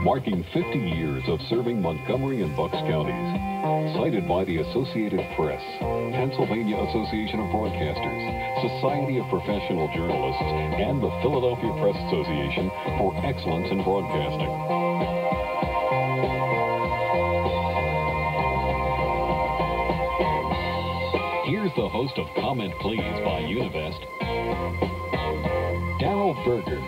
Marking 50 years of serving Montgomery and Bucks counties. Cited by the Associated Press, Pennsylvania Association of Broadcasters, Society of Professional Journalists, and the Philadelphia Press Association for excellence in broadcasting. Here's the host of Comment Please by Univest, Darryl Berger.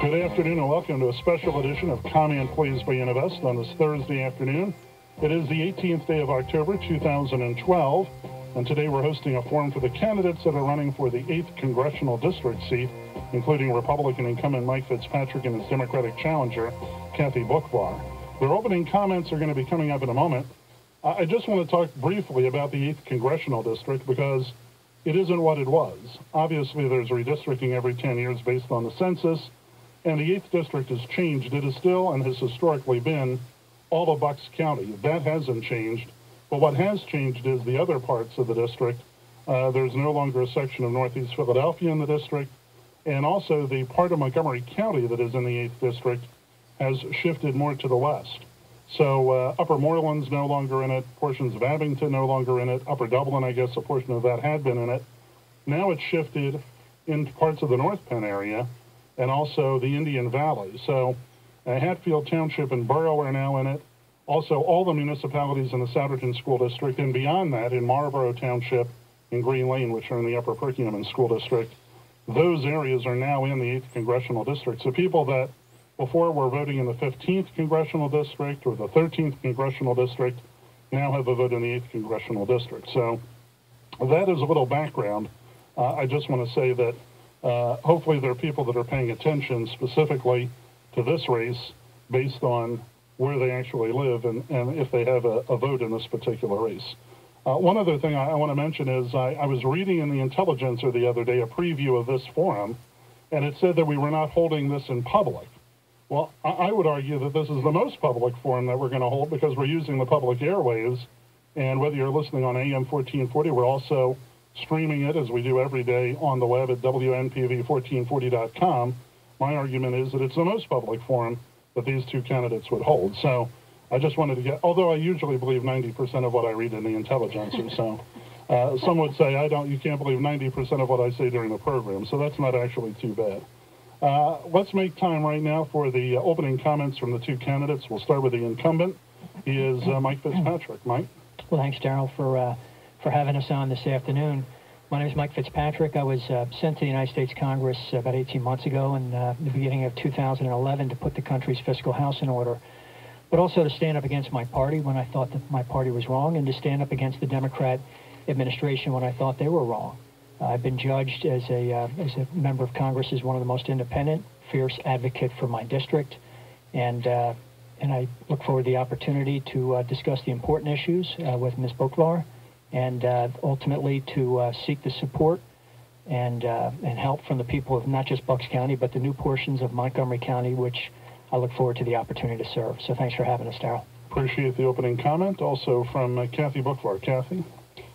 Good afternoon and welcome to a special edition of Comment Please by Univest on this Thursday afternoon. It is the 18th day of October, 2012, and today we're hosting a forum for the candidates that are running for the 8th Congressional District seat, including Republican incumbent Mike Fitzpatrick and his Democratic challenger, Kathy Boockvar. Their opening comments are going to be coming up in a moment. I just want to talk briefly about the 8th Congressional District because it isn't what it was. Obviously, there's redistricting every 10 years based on the census, and the 8th District has changed. It is still and has historically been all of Bucks County. That hasn't changed, but what has changed is the other parts of the district. There's no longer a section of Northeast Philadelphia in the district, and also the part of Montgomery County that is in the 8th District has shifted more to the west. So Upper Moreland's no longer in it, portions of Abington no longer in it, Upper Dublin, I guess a portion of that had been in it. Now it's shifted into parts of the North Penn area and also the Indian Valley. So Hatfield Township and Borough are now in it. Also, all the municipalities in the Souderton School District, and beyond that, in Marlborough Township and Green Lane, which are in the Upper Perkiomen School District, those areas are now in the 8th Congressional District. So people that before were voting in the 15th Congressional District or the 13th Congressional District now have a vote in the 8th Congressional District. So that is a little background. I just want to say that hopefully there are people that are paying attention specifically to this race based on where they actually live and if they have a vote in this particular race. One other thing I want to mention is I was reading in the Intelligencer the other day a preview of this forum, and it said that we were not holding this in public. Well, I would argue that this is the most public forum that we're going to hold because we're using the public airwaves, and whether you're listening on AM 1440, we're also streaming it as we do every day on the web at WNPV1440.com. My argument is that it's the most public forum that these two candidates would hold. So I just wanted to get, although I usually believe 90% of what I read in the Intelligencer, so some would say you can't believe 90% of what I say during the program, so that's not actually too bad. Let's make time right now for the opening comments from the two candidates. We'll start with the incumbent. He is Mike Fitzpatrick. Mike? Well, thanks, Darryl, for having us on this afternoon. My name is Mike Fitzpatrick. I was sent to the United States Congress about 18 months ago in the beginning of 2011 to put the country's fiscal house in order, but also to stand up against my party when I thought that my party was wrong and to stand up against the Democrat administration when I thought they were wrong. I've been judged as a member of Congress as one of the most independent, fierce advocate for my district, and I look forward to the opportunity to discuss the important issues with Miss Boockvar, and ultimately to seek the support and help from the people of not just Bucks County, but the new portions of Montgomery County, which I look forward to the opportunity to serve. So thanks for having us, Darryl. Appreciate the opening comment. Also from Kathy Boockvar. Kathy?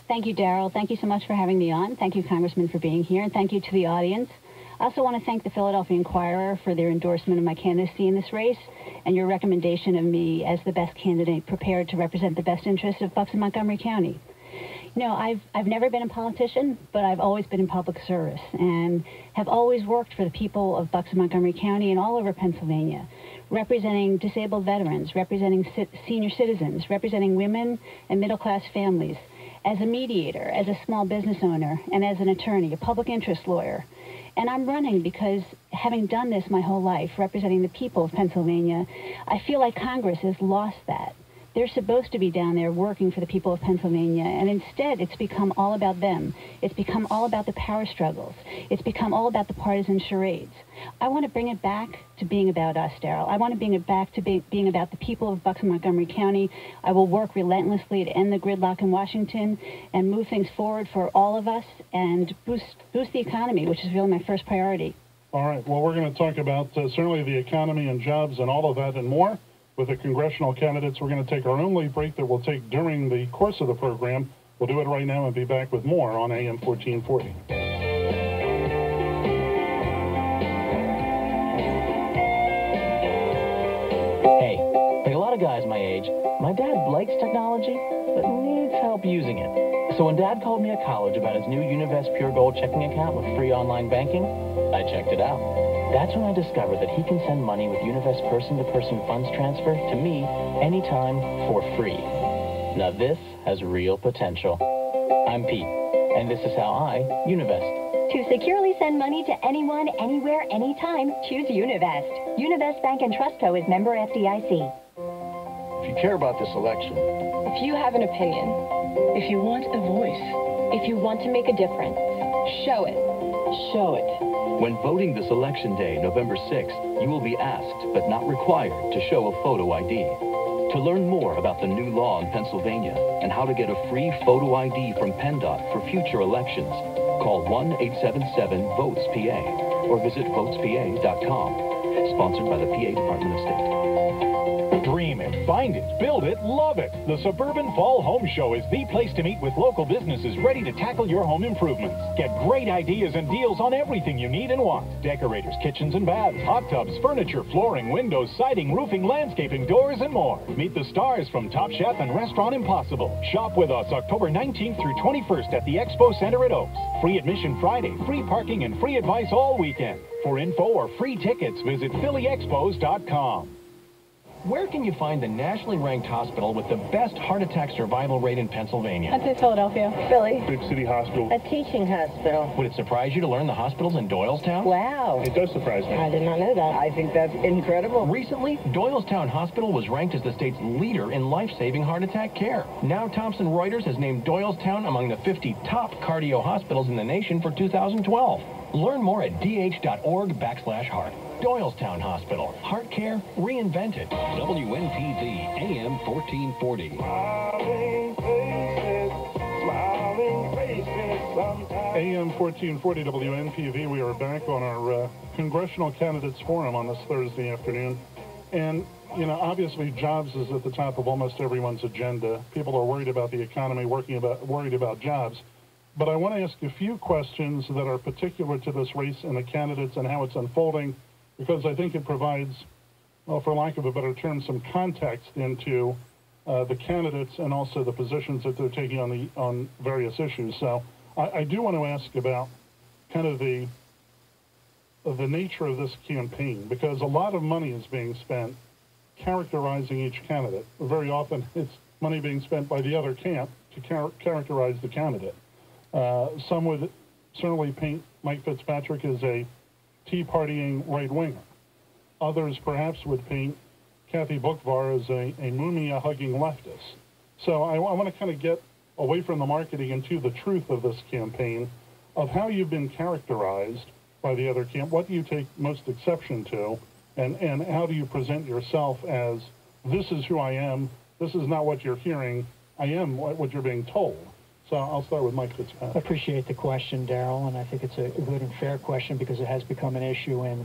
Thank you, Darryl. Thank you so much for having me on. Thank you, Congressman, for being here, and thank you to the audience. I also want to thank the Philadelphia Inquirer for their endorsement of my candidacy in this race and your recommendation of me as the best candidate prepared to represent the best interests of Bucks and Montgomery County. You know, I've never been a politician, but I've always been in public service and have always worked for the people of Bucks and Montgomery County and all over Pennsylvania, representing disabled veterans, representing senior citizens, representing women and middle-class families, as a mediator, as a small business owner, and as an attorney, a public interest lawyer. And I'm running because, having done this my whole life, representing the people of Pennsylvania, I feel like Congress has lost that. They're supposed to be down there working for the people of Pennsylvania, and instead it's become all about them. It's become all about the power struggles. It's become all about the partisan charades. I want to bring it back to being about us, Darryl. I want to bring it back to being about the people of Bucks and Montgomery County. I will work relentlessly to end the gridlock in Washington and move things forward for all of us and boost the economy, which is really my first priority. All right. Well, we're going to talk about certainly the economy and jobs and all of that and more with the congressional candidates. We're going to take our only break that we'll take during the course of the program We'll do it right now and be back with more on AM 1440. Hey, like a lot of guys my age, my dad likes technology, but needs help using it. So when Dad called me at college about his new Univest Pure Gold checking account with free online banking, I checked it out. That's when I discovered that he can send money with Univest person-to-person funds transfer to me anytime for free. Now this has real potential. I'm Pete, and this is how I Univest. To securely send money to anyone, anywhere, anytime, choose Univest. Univest Bank and Trust Co. is member FDIC. If you care about this election, if you have an opinion, if you want a voice, if you want to make a difference, show it. Show it. when voting this election day, November 6th, you will be asked, but not required, to show a photo ID. To learn more about the new law in Pennsylvania and how to get a free photo ID from PennDOT for future elections, call 1-877-VOTES-PA or visit votespa.com. Sponsored by the PA Department of State. Dream it, find it, build it, love it. The Suburban Fall Home Show is the place to meet with local businesses ready to tackle your home improvements. Get great ideas and deals on everything you need and want. Decorators, kitchens and baths, hot tubs, furniture, flooring, windows, siding, roofing, landscaping, doors, and more. Meet the stars from Top Chef and Restaurant Impossible. Shop with us October 19th through 21st at the Expo Center at Oaks. Free admission Friday, free parking, and free advice all weekend. For info or free tickets, visit phillyexpos.com. Where can you find the nationally ranked hospital with the best heart attack survival rate in Pennsylvania? I'd say Philadelphia. Philly. Big City Hospital. A teaching hospital. Would it surprise you to learn the hospital's in Doylestown? Wow. It does surprise me. I did not know that. I think that's incredible. Recently, Doylestown Hospital was ranked as the state's leader in life-saving heart attack care. Now Thomson Reuters has named Doylestown among the 50 top cardio hospitals in the nation for 2012. Learn more at dh.org/heart. Doylestown Hospital. Heart care reinvented. WNPV AM 1440. AM 1440 WNPV, we are back on our Congressional Candidates Forum on this Thursday afternoon. And, you know, obviously jobs is at the top of almost everyone's agenda. People are worried about the economy, worried about jobs. But I want to ask a few questions that are particular to this race and the candidates and how it's unfolding, because I think it provides, well, for lack of a better term, some context into the candidates and also the positions that they're taking on various issues. So I do want to ask about kind of the nature of this campaign, because a lot of money is being spent characterizing each candidate. Very often it's money being spent by the other camp to characterize the candidate. Some would certainly paint Mike Fitzpatrick as a Tea Partying right-winger. Others perhaps would paint Kathy Boockvar as a mumia-hugging leftist. So I want to kind of get away from the marketing and to the truth of this campaign, of how you've been characterized by the other camp. What do you take most exception to, and how do you present yourself as, this is who I am, this is not what you're hearing, I am what you're being told. So I'll start with Mike Fitzpatrick. I appreciate the question, Darryl, and I think it's a good and fair question because it has become an issue in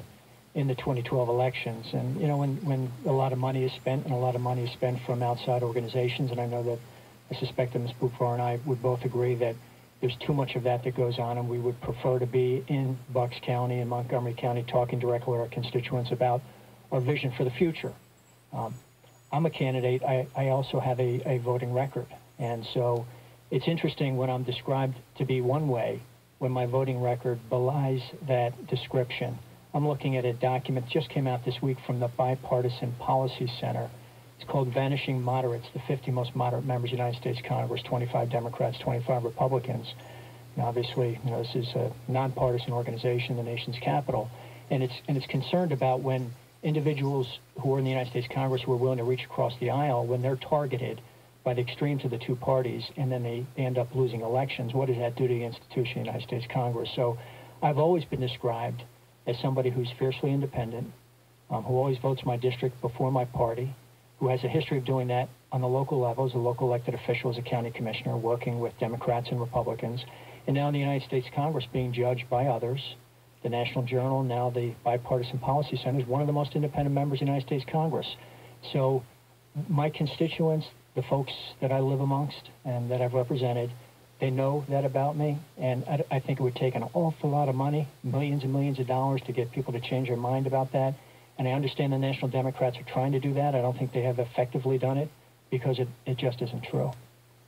the 2012 elections. And, you know, when a lot of money is spent, and a lot of money is spent from outside organizations, and I know that I suspect that Miss Boockvar and I would both agree that there's too much of that goes on, and we would prefer to be in Bucks County and Montgomery County talking directly to our constituents about our vision for the future. I'm a candidate. I also have a voting record, and so it's interesting when I'm described to be one way, when my voting record belies that description. I'm looking at a document that just came out this week from the Bipartisan Policy Center. It's called Vanishing Moderates, the 50 most moderate members of the United States Congress, 25 Democrats, 25 Republicans. And obviously, you know, this is a nonpartisan organization, the nation's capital, and it's concerned about when individuals who are in the United States Congress who are willing to reach across the aisle, when they're targeted by the extremes of the two parties, and then they end up losing elections. What does that do to the institution of the United States Congress? So I've always been described as somebody who's fiercely independent, who always votes my district before my party, who has a history of doing that on the local level as a local elected official, as a county commissioner, working with Democrats and Republicans, and now in the United States Congress being judged by others. The National Journal, now the Bipartisan Policy Center, is one of the most independent members of the United States Congress. So my constituents, the folks that I live amongst and that I've represented, They know that about me, and I think it would take an awful lot of money, millions and millions of dollars, to get people to change their mind about that. And I understand the National Democrats are trying to do that. I don't think they have effectively done it because it just isn't true.